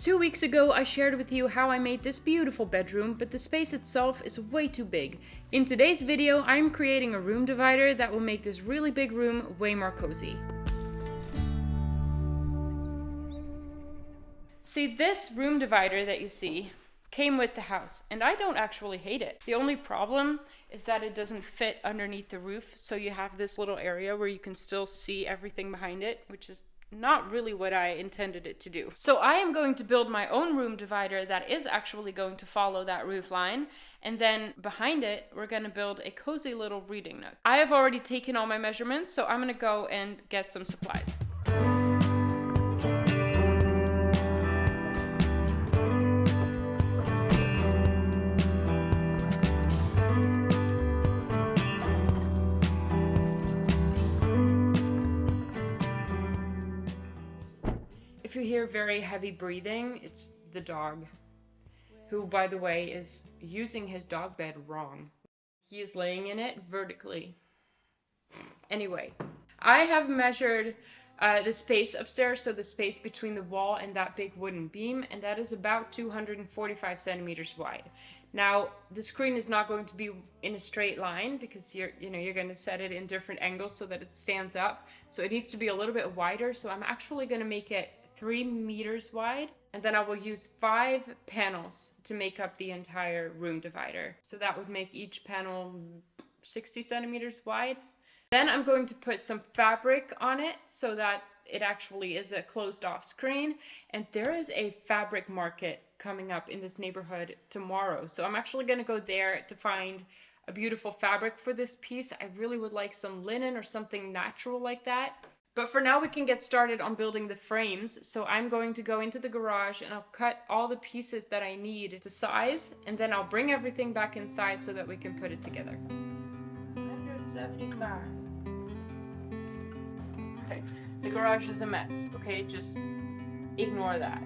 2 weeks ago, I shared with you how I made this beautiful bedroom, but the space itself is way too big. In today's video, I'm creating a room divider that will make this really big room way more cozy. See, this room divider that you see came with the house, and I don't actually hate it. The only problem is that it doesn't fit underneath the roof, so you have this little area where you can still see everything behind it, which is not really what I intended it to do. So I am going to build my own room divider that is actually going to follow that roof line, and then behind it we're going to build a cozy little reading nook. I have already taken all my measurements, so I'm going to go and get some supplies. If you hear very heavy breathing, it's the dog, who, by the way, is using his dog bed wrong. He is laying in it vertically. Anyway, I have measured the space upstairs, so the space between the wall and that big wooden beam, and that is about 245 centimeters wide. Now, the screen is not going to be in a straight line because you're going to set it in different angles so that it stands up. So it needs to be a little bit wider. So I'm actually going to make it 3 meters wide, and then I will use 5 panels to make up the entire room divider. So that would make each panel 60 centimeters wide. Then I'm going to put some fabric on it so that it actually is a closed off screen. And there is a fabric market coming up in this neighborhood tomorrow. So I'm actually going to go there to find a beautiful fabric for this piece. I really would like some linen or something natural like that. But for now we can get started on building the frames. So I'm going to go into the garage and I'll cut all the pieces that I need to size, and then I'll bring everything back inside so that we can put it together. 175. Okay, the garage is a mess, okay? Just ignore that.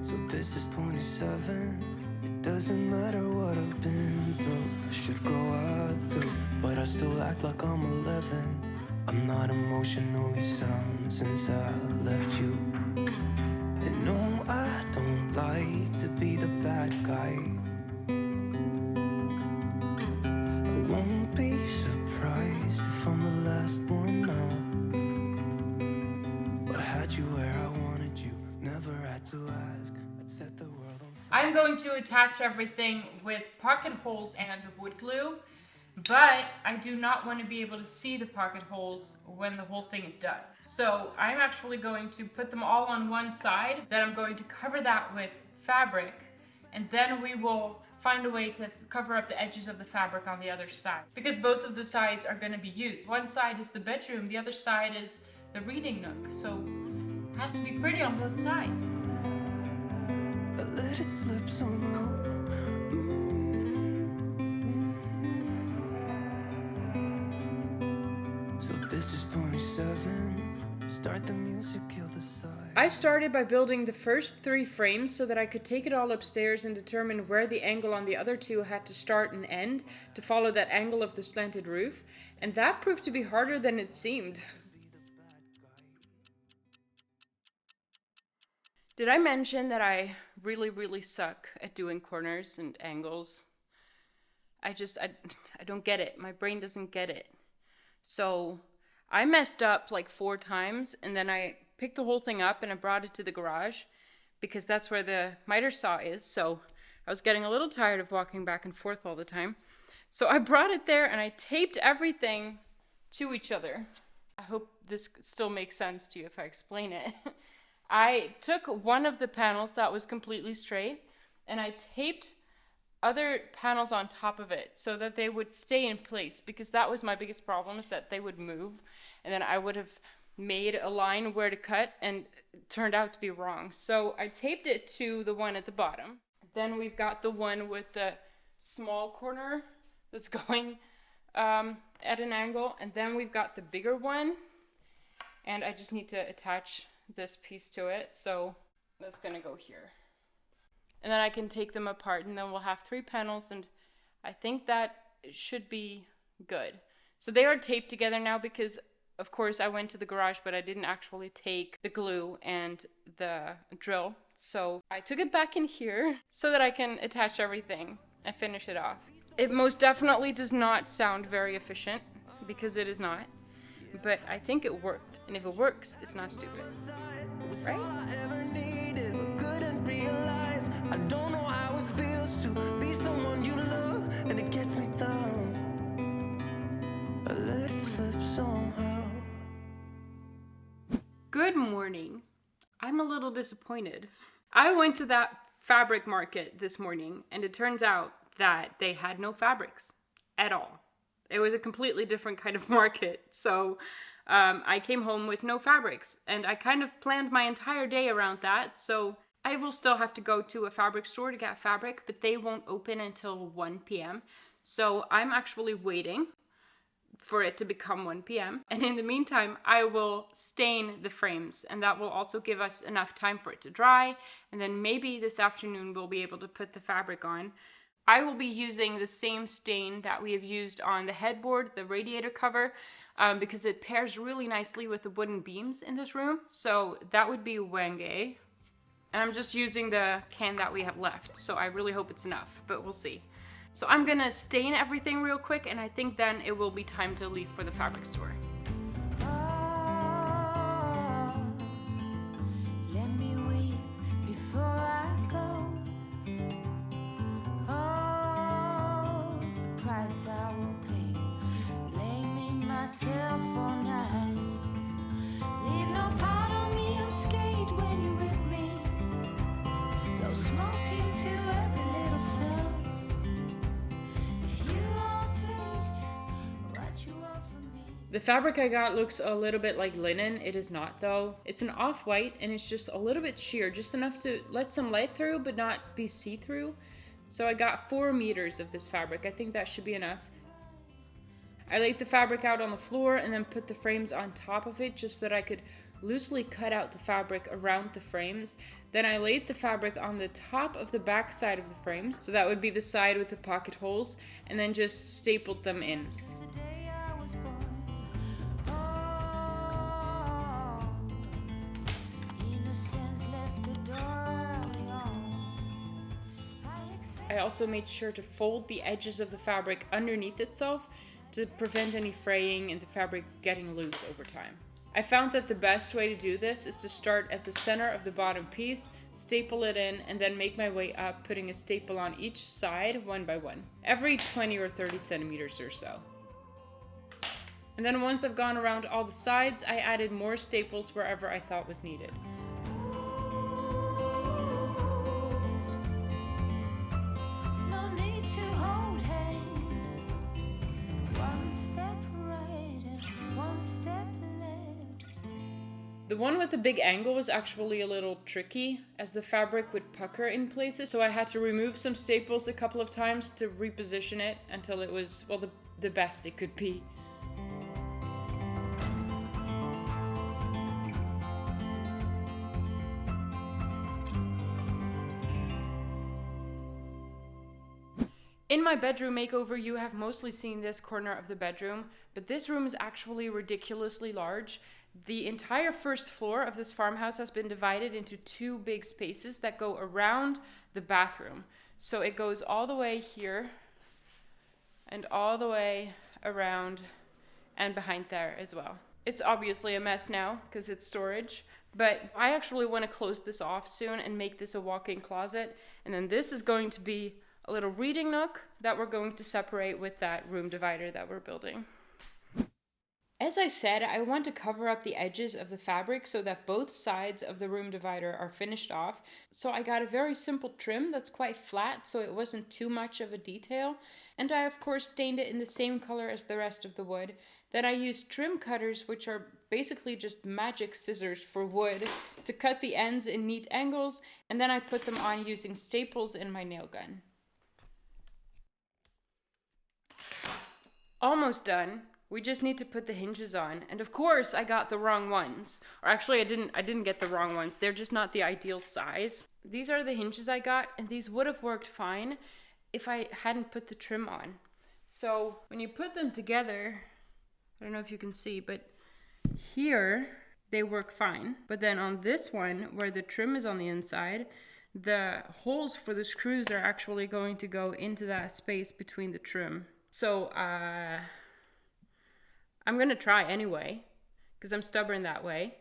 So this is 27. It doesn't matter what I've been through. I should grow up too, but I still act like I'm 11. I'm not emotionally sound since I left you. And no, I don't like to be the bad guy. I won't be surprised if I'm the last one now. But I had you where I wanted you, never had to ask. I'd set the world on fire. I'm going to attach everything with pocket holes and wood glue. But I do not want to be able to see the pocket holes when the whole thing is done. So I'm actually going to put them all on one side. Then I'm going to cover that with fabric. And then we will find a way to cover up the edges of the fabric on the other side. Because both of the sides are going to be used. One side is the bedroom, the other side is the reading nook. So it has to be pretty on both sides. I let it slip somehow. So this is 27. Start the music, kill the side. I started by building the first 3 frames so that I could take it all upstairs and determine where the angle on the other 2 had to start and end to follow that angle of the slanted roof, and that proved to be harder than it seemed. Did I mention that I really suck at doing corners and angles? I don't get it. My brain doesn't get it. So I messed up like 4 times, and then I picked the whole thing up and I brought it to the garage because that's where the miter saw is. So I was getting a little tired of walking back and forth all the time. So I brought it there and I taped everything to each other. I hope this still makes sense to you if I explain it. I took one of the panels that was completely straight and I taped other panels on top of it so that they would stay in place, because that was my biggest problem, is that they would move and then I would have made a line where to cut and it turned out to be wrong. So I taped it to the one at the bottom. Then we've got the one with the small corner that's going at an angle, and then we've got the bigger one, and I just need to attach this piece to it, so that's gonna go here. And then I can take them apart, and then we'll have 3 panels, and I think that should be good. So they are taped together now because Of course, I went to the garage, but I didn't actually take the glue and the drill. So I took it back in here so that I can attach everything and finish it off. It most definitely does not sound very efficient, because it is not. But I think it worked. And if it works, it's not stupid. Right? I don't know how it feels to be someone you love, and it gets me down. I let it slip somehow. Good morning. I'm a little disappointed. I went to that fabric market this morning, and it turns out that they had no fabrics at all. It was a completely different kind of market. So I came home with no fabrics, and I kind of planned my entire day around that. So I will still have to go to a fabric store to get fabric, but they won't open until 1 p.m. So I'm actually waiting for it to become 1 p.m. And in the meantime, I will stain the frames, and that will also give us enough time for it to dry. And then maybe this afternoon we'll be able to put the fabric on. I will be using the same stain that we have used on the headboard, the radiator cover, because it pairs really nicely with the wooden beams in this room. So that would be Wenge. And I'm just using the can that we have left, so I really hope it's enough, but we'll see. So I'm gonna stain everything real quick, and I think then it will be time to leave for the fabric store. Let me weep before I go. Oh, the price I will pay. Blaming myself all night. Leave no part of me unscathed when you rip me. No smoking to every little cell. The fabric I got looks a little bit like linen. It is not, though. It's an off-white, and it's just a little bit sheer, just enough to let some light through but not be see-through. So I got 4 meters of this fabric. I think that should be enough. I laid the fabric out on the floor and then put the frames on top of it just so that I could loosely cut out the fabric around the frames. Then I laid the fabric on the top of the back side of the frames, so that would be the side with the pocket holes, and then just stapled them in. I also made sure to fold the edges of the fabric underneath itself to prevent any fraying and the fabric getting loose over time. I found that the best way to do this is to start at the center of the bottom piece, staple it in, and then make my way up, putting a staple on each side one by one, every 20 or 30 centimeters or so. And then once I've gone around all the sides, I added more staples wherever I thought was needed. The one with the big angle was actually a little tricky, as the fabric would pucker in places, so I had to remove some staples a couple of times to reposition it until it was, well, the best it could be. In my bedroom makeover, you have mostly seen this corner of the bedroom, but this room is actually ridiculously large. The entire first floor of this farmhouse has been divided into 2 big spaces that go around the bathroom. So it goes all the way here and all the way around and behind there as well. It's obviously a mess now because it's storage, but I actually want to close this off soon and make this a walk-in closet. And then this is going to be a little reading nook that we're going to separate with that room divider that we're building. As I said, I want to cover up the edges of the fabric so that both sides of the room divider are finished off. So I got a very simple trim that's quite flat, so it wasn't too much of a detail. And I of course stained it in the same color as the rest of the wood. Then I used trim cutters, which are basically just magic scissors for wood, to cut the ends in neat angles, and then I put them on using staples in my nail gun. Almost done. We just need to put the hinges on. And of course I got the wrong ones. Or actually I didn't get the wrong ones. They're just not the ideal size. These are the hinges I got, and these would have worked fine if I hadn't put the trim on. So when you put them together, I don't know if you can see, but Here, they work fine. But then on this one, where the trim is on the inside, the holes for the screws are actually going to go into that space between the trim. So I'm gonna try anyway, because I'm stubborn that way.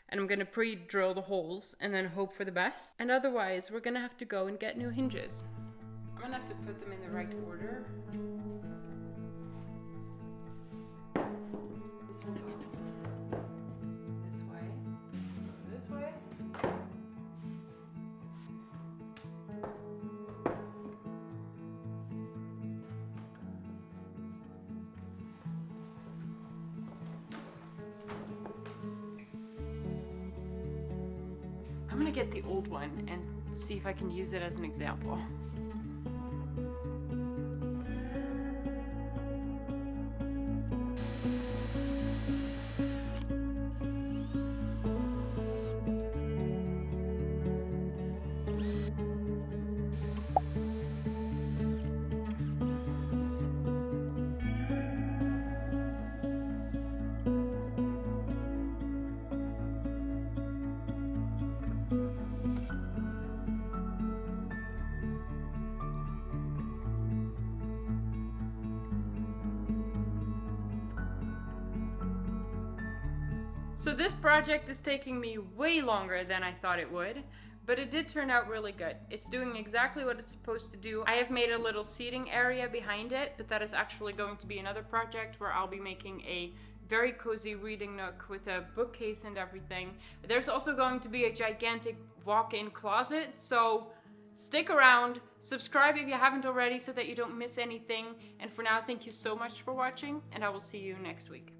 And I'm gonna pre-drill the holes and then hope for the best. And otherwise, we're gonna have to go and get new hinges. I'm gonna have to put them in the right order. This will go this way. This will go this way. I'm gonna get the old one and see if I can use it as an example. So this project is taking me way longer than I thought it would, but it did turn out really good. It's doing exactly what it's supposed to do. I have made a little seating area behind it, but that is actually going to be another project where I'll be making a very cozy reading nook with a bookcase and everything. There's also going to be a gigantic walk-in closet, so stick around, subscribe if you haven't already so that you don't miss anything. And for now, thank you so much for watching, and I will see you next week.